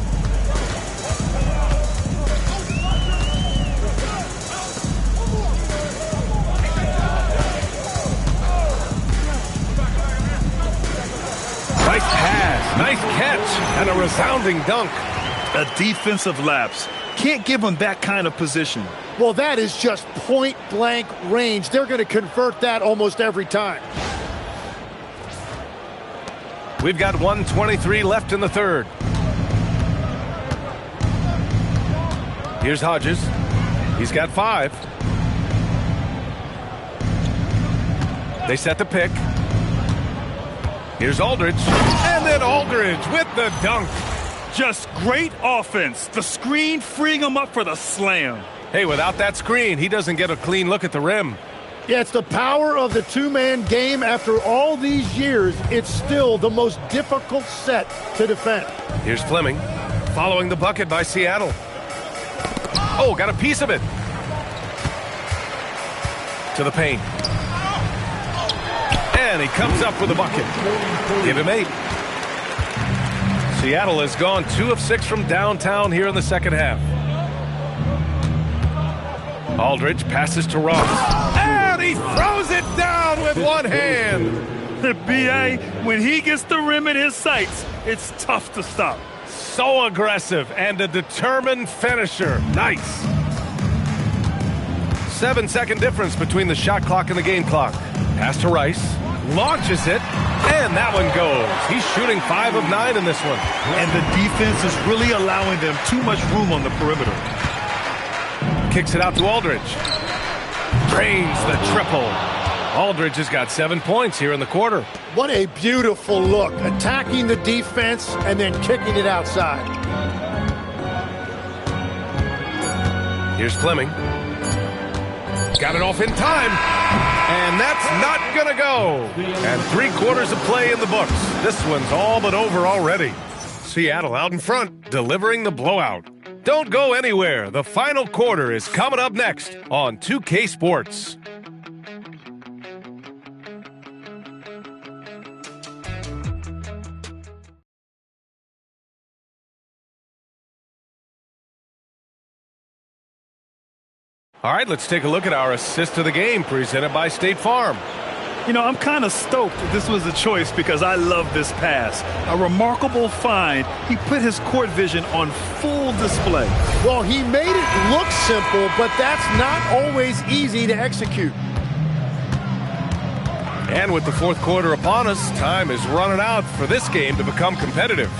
Nice catch and a resounding dunk. A defensive lapse. Can't give him that kind of position. Well, that is just point-blank range. They're going to convert that almost every time. We've got 1:23 left in the third. Here's Hodges. He's got 5. They set the pick. Here's Aldridge. And then Aldridge with the dunk. Just great offense. The screen freeing him up for the slam. Hey, without that screen, he doesn't get a clean look at the rim. Yeah, it's the power of the two-man game. After all these years, it's still the most difficult set to defend. Here's Fleming, following the bucket by Seattle. Oh, got a piece of it. To the paint. And he comes up with a bucket. Give him 8. Seattle has gone 2 of 6 from downtown here in the second half. Aldridge passes to Ross. And he throws it down with one hand. The B.A., when he gets the rim in his sights, it's tough to stop. So aggressive and a determined finisher. Nice. 7-second difference between the shot clock and the game clock. Pass to Rice. Launches it. And that one goes. He's shooting 5 of 9 in this one. And the defense is really allowing them too much room on the perimeter. Kicks it out to Aldridge. Drains the triple. Aldridge has got 7 points here in the quarter. What a beautiful look. Attacking the defense and then kicking it outside. Here's Fleming. Got it off in time. And that's not going to go. And 3 quarters of play in the books. This one's all but over already. Seattle out in front, delivering the blowout. Don't go anywhere. The final quarter is coming up next on 2K Sports. All right, let's take a look at our assist of the game presented by State Farm. You know, I'm kind of stoked this was a choice because I love this pass. A remarkable find. He put his court vision on full display. Well, he made it look simple, but that's not always easy to execute. And with the fourth quarter upon us, time is running out for this game to become competitive.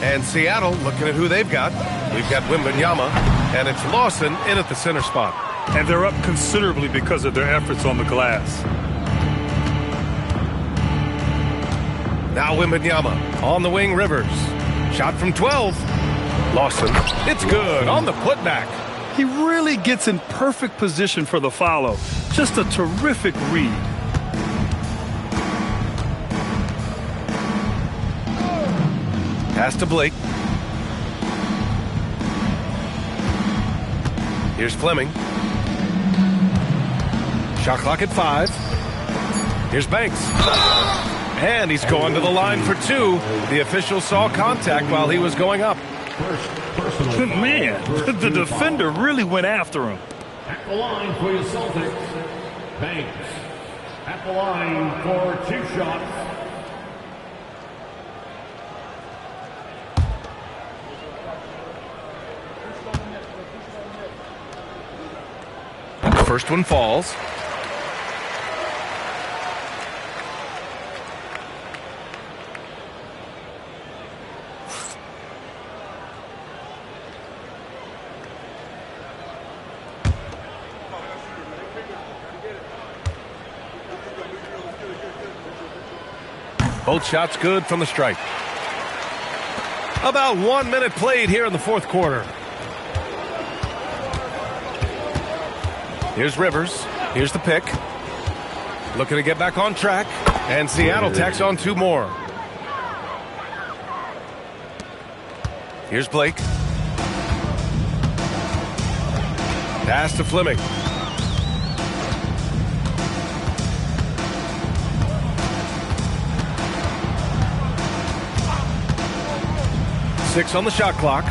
And Seattle, looking at who they've got, we've got Wembanyama, and it's Lawson in at the center spot. And they're up considerably because of their efforts on the glass. Now Wembanyama on the wing, Rivers. Shot from 12. Lawson, it's good on the putback. He really gets in perfect position for the follow. Just a terrific read. Pass to Blake. Here's Fleming. Shot clock at 5. Here's Banks. And he's going to the line for 2. The official saw contact while he was going up. Man, the defender really went after him. At the line for your Celtics, Banks. At the line for 2 shots. First one falls. Both shots good from the stripe. About 1 minute played here in the fourth quarter. Here's Rivers. Here's the pick. Looking to get back on track. And Seattle tacks on 2 more. Here's Blake. Pass to Fleming. Six on the shot clock.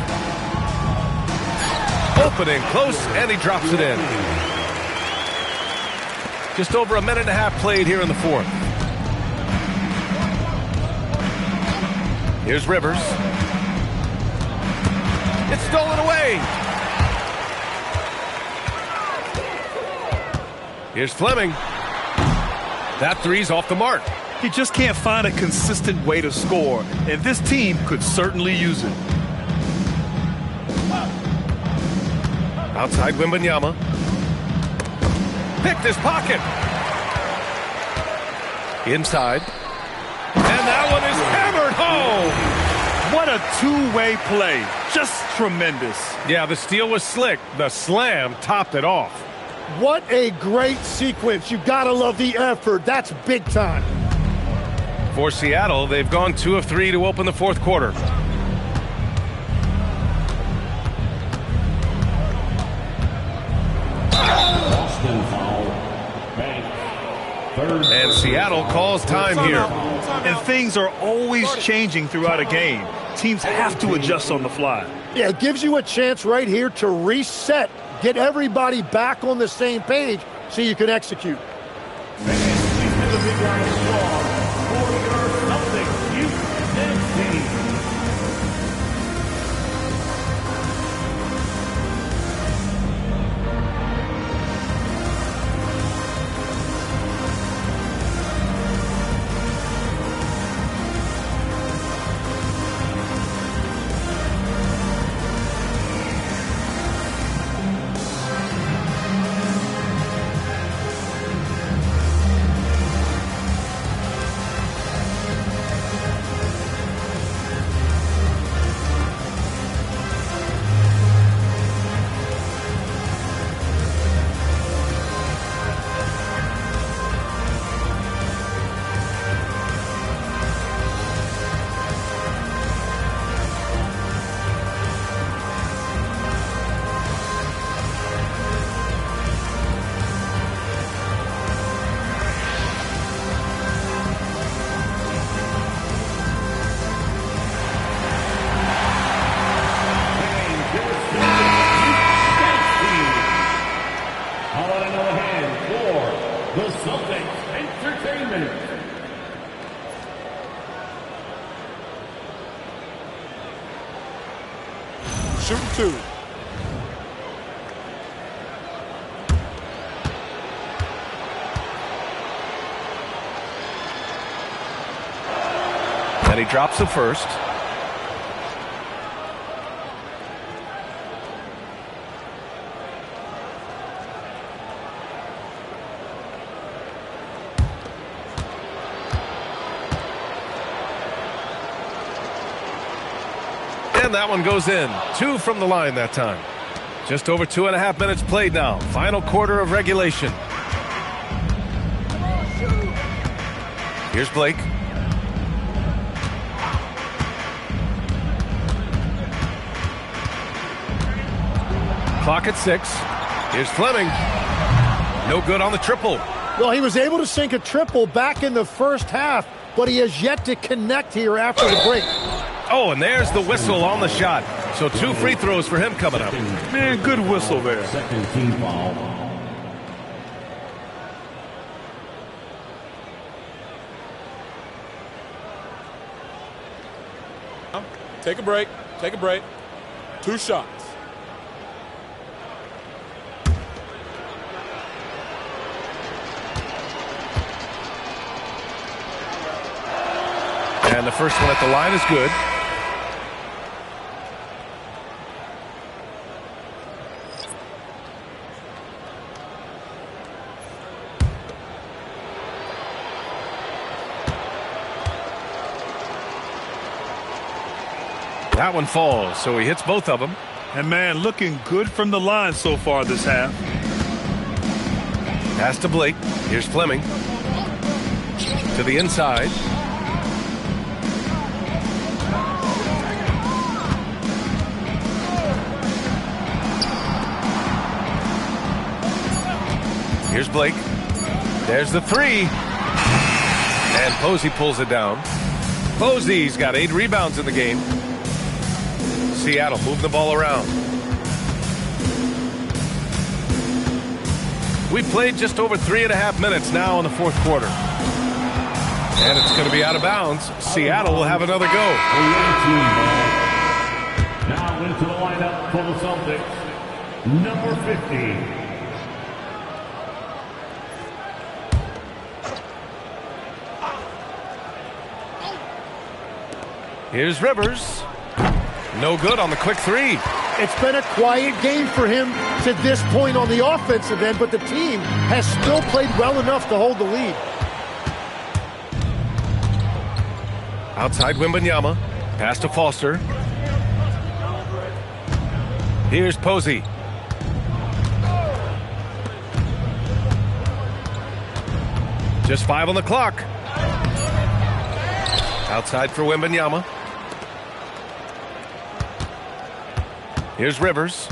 Opening close, and he drops it in. Just over a minute and a half played here in the fourth. Here's Rivers. It's stolen away. Here's Fleming. That three's off the mark. He just can't find a consistent way to score, and this team could certainly use it. Outside Wembanyama. Picked his pocket. Inside. And that one is hammered home. What a two-way play. Just tremendous. Yeah, the steal was slick. The slam topped it off. What a great sequence. You gotta love the effort. That's big time. For Seattle, they've gone 2 of 3 to open the fourth quarter. Boston foul. Bank. And Seattle calls time here. And things are always changing throughout a game. Teams have to adjust on the fly. Yeah, it gives you a chance right here to reset, get everybody back on the same page so you can execute. The Celtics Entertainment. Shooting 2. And he drops the first. And that one goes in. 2 from the line that time. Just over 2.5 minutes played now. Final quarter of regulation. Here's Blake. Clock at 6. Here's Fleming. No good on the triple. Well, he was able to sink a triple back in the first half, but he has yet to connect here after the break. Oh, and there's the whistle on the shot. So 2 free throws for him coming up. Man, good whistle there. Second team foul. Take a break. Take a break. 2 shots. And the first one at the line is good. That one falls, so he hits both of them. And man, looking good from the line so far this half. Pass to Blake. Here's Fleming. To the inside. Here's Blake. There's the 3. And Posey pulls it down. Posey's got 8 rebounds in the game. Seattle moving the ball around. We've played just over 3.5 minutes now in the fourth quarter. And it's going to be out of bounds. Seattle will have another go. Now into the lineup for the Celtics, number 50. Here's Rivers. No good on the quick three. It's been a quiet game for him to this point on the offensive end, but the team has still played well enough to hold the lead. Outside Wembanyama. Pass to Foster. Here's Posey. Just 5 on the clock. Outside for Wembanyama. Here's Rivers.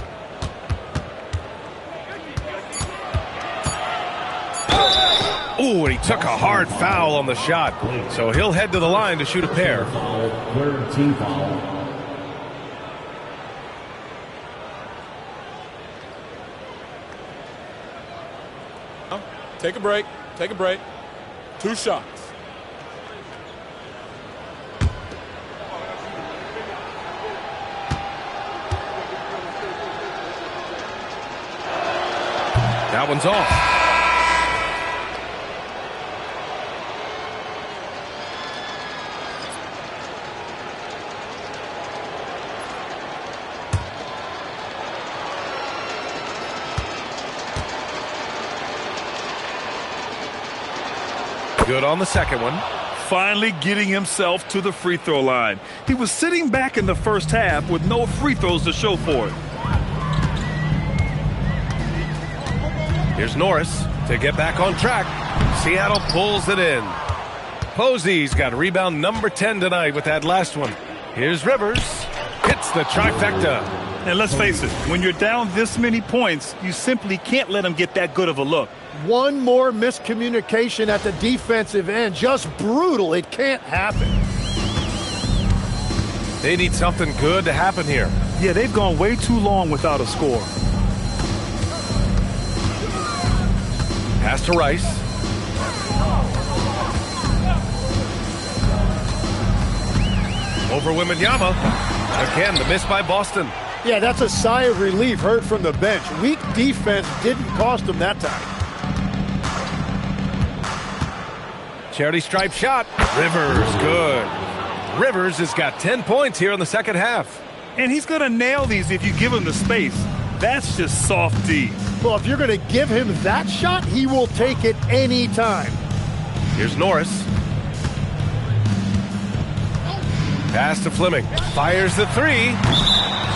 Ooh, and he took a hard foul on the shot. So he'll head to the line to shoot a pair. Third team foul. Take a break. Take a break. 2 shots. That one's off. Good on the second one. Finally getting himself to the free throw line. He was sitting back in the first half with no free throws to show for it. Here's Norris to get back on track. Seattle pulls it in. Posey's got rebound number 10 tonight with that last one. Here's Rivers. Hits the trifecta. And let's face it, when you're down this many points, you simply can't let him get that good of a look. One more miscommunication at the defensive end. Just brutal. It can't happen. They need something good to happen here. Yeah, they've gone way too long without a score. Pass to Rice. Over Wembanyama. Again, the miss by Boston. Yeah, that's a sigh of relief heard from the bench. Weak defense didn't cost them that time. Charity stripe shot. Rivers, good. Rivers has got 10 points here in the second half. And he's going to nail these if you give him the space. That's just soft D. Well, if you're going to give him that shot, he will take it any time. Here's Norris. Pass to Fleming. Fires the three.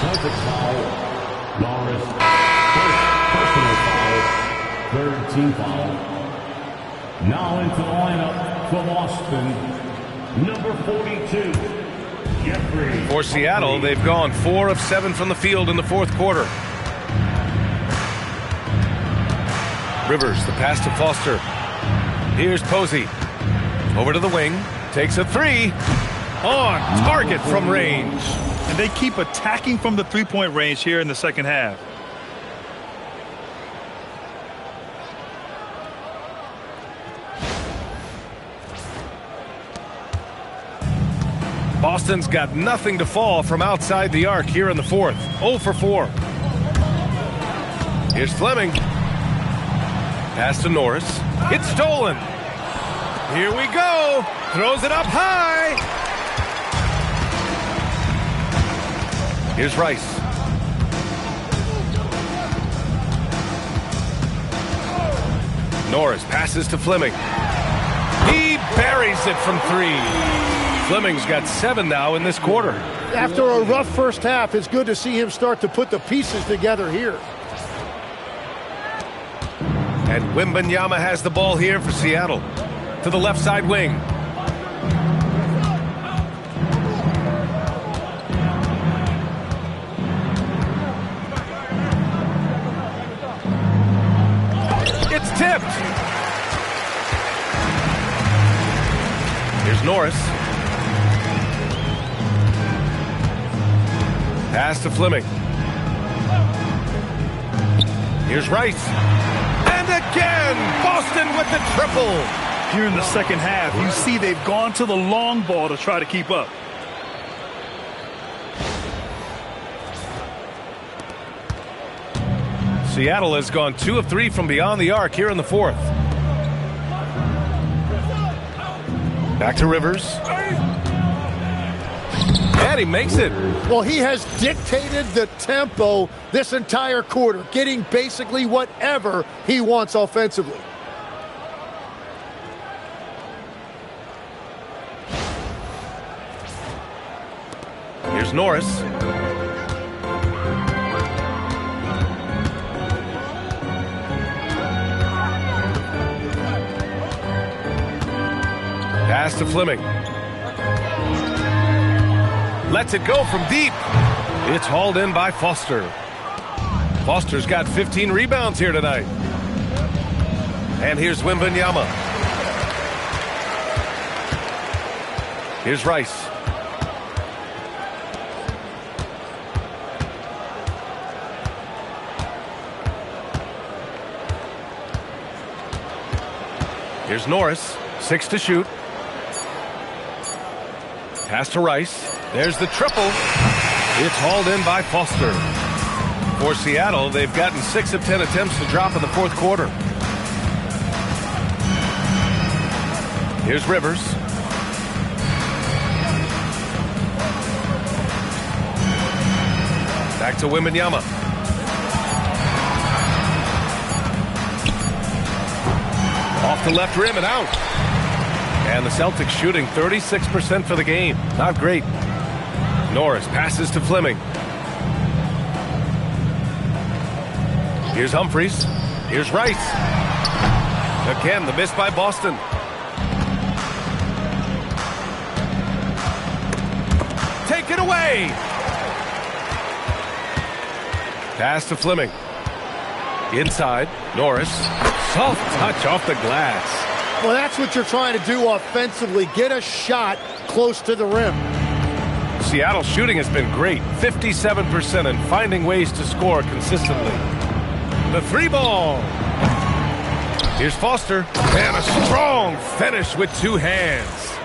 Celtics foul. Norris. Personal foul. Third team foul. Now into the lineup for Boston, number 42, Jeffrey. For Seattle, they've gone 4 of 7 from the field in the fourth quarter. Rivers, the pass to Foster. Here's Posey. Over to the wing. Takes a three. On target from range. And they keep attacking from the three-point range here in the second half. Boston's got nothing to fall from outside the arc here in the fourth. 0 for 4. Here's Fleming. Pass to Norris. It's stolen. Here we go. Throws it up high. Here's Rice. Norris passes to Fleming. He buries it from 3. Fleming's got 7 now in this quarter. After a rough first half, it's good to see him start to put the pieces together here. And Wembanyama has the ball here for Seattle. To the left side wing. It's tipped. Here's Norris. Pass to Fleming. Here's Rice. And again, Boston with the triple. Here in the second half, you see they've gone to the long ball to try to keep up. Seattle has gone 2 of 3 from beyond the arc here in the fourth. Back to Rivers. And he makes it. Well, he has dictated the tempo this entire quarter, getting basically whatever he wants offensively. Here's Norris. Pass to Fleming. Lets it go from deep. It's hauled in by Foster. Foster's got 15 rebounds here tonight. And here's Wembanyama. Here's Rice. Here's Norris. 6 to shoot. Pass to Rice. There's the triple. It's hauled in by Foster. For Seattle, they've gotten 6 of 10 attempts to drop in the fourth quarter. Here's Rivers. Back to Wembanyama. Off the left rim and out. And the Celtics shooting 36% for the game. Not great. Norris passes to Fleming. Here's Humphries. Here's Rice. Again, the miss by Boston. Take it away. Pass to Fleming. Inside, Norris. Soft touch off the glass. Well, that's what you're trying to do offensively. Get a shot close to the rim. Seattle's shooting has been great. 57% and finding ways to score consistently. The 3-ball. Here's Foster. And a strong finish with 2 hands.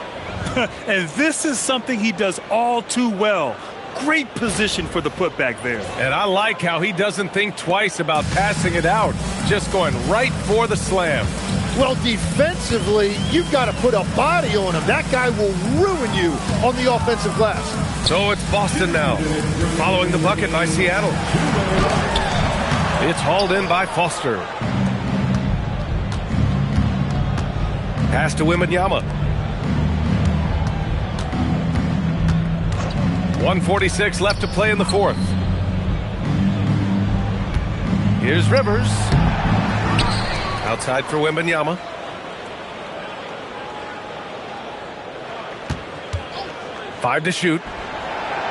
And this is something he does all too well. Great position for the putback there. And I like how he doesn't think twice about passing it out. Just going right for the slam. Well, defensively, you've got to put a body on him. That guy will ruin you on the offensive glass. So it's Boston now, following the bucket by Seattle. It's hauled in by Foster. Pass to Wembanyama. 1:46 left to play in the fourth. Here's Rivers. Outside for Wembanyama. Five to shoot.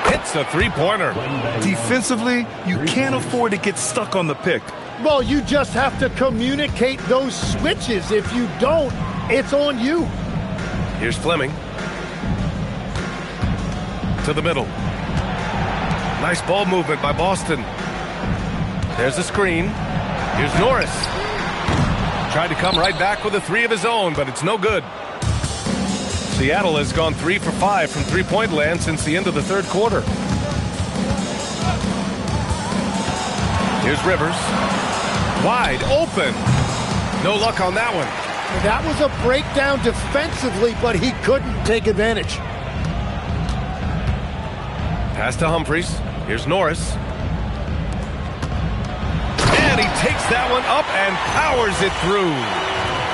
Hits a 3-pointer. Defensively, you can't afford to get stuck on the pick. Well, you just have to communicate those switches. If you don't, it's on you. Here's Fleming. To the middle. Nice ball movement by Boston. There's a screen. Here's Norris. Tried to come right back with a 3 of his own, but it's no good. Seattle has gone 3 for 5 from three-point land since the end of the third quarter. Here's Rivers. Wide open. No luck on that one. That was a breakdown defensively, but he couldn't take advantage. Pass to Humphries. Here's Norris. And he takes that one up and powers it through.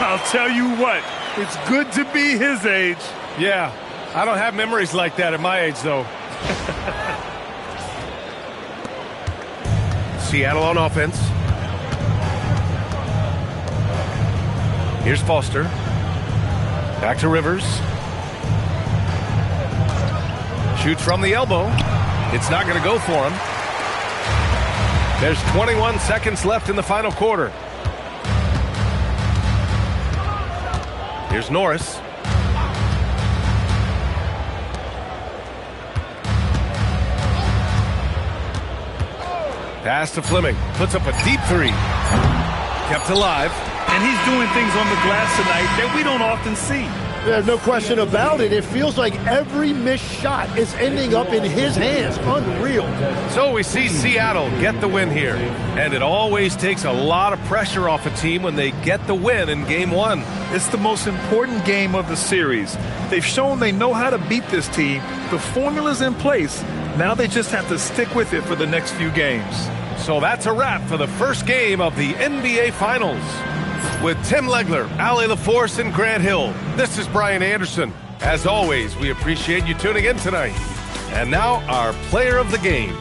I'll tell you what, it's good to be his age. Yeah, I don't have memories like that at my age, though. Seattle on offense. Here's Foster. Back to Rivers. Shoots from the elbow. It's not going to go for him. There's 21 seconds left in the final quarter. Here's Norris. Pass to Fleming. Puts up a deep 3. Kept alive. And he's doing things on the glass tonight that we don't often see. There's no question about it. It feels like every missed shot is ending up in his hands. Unreal. So we see Seattle get the win here. And it always takes a lot of pressure off a team when they get the win in Game 1. It's the most important game of the series. They've shown they know how to beat this team. The formula's in place. Now they just have to stick with it for the next few games. So that's a wrap for the first game of the NBA Finals. With Tim Legler, Allie LaForce, and Grant Hill, this is Brian Anderson. As always, we appreciate you tuning in tonight. And now, our player of the game.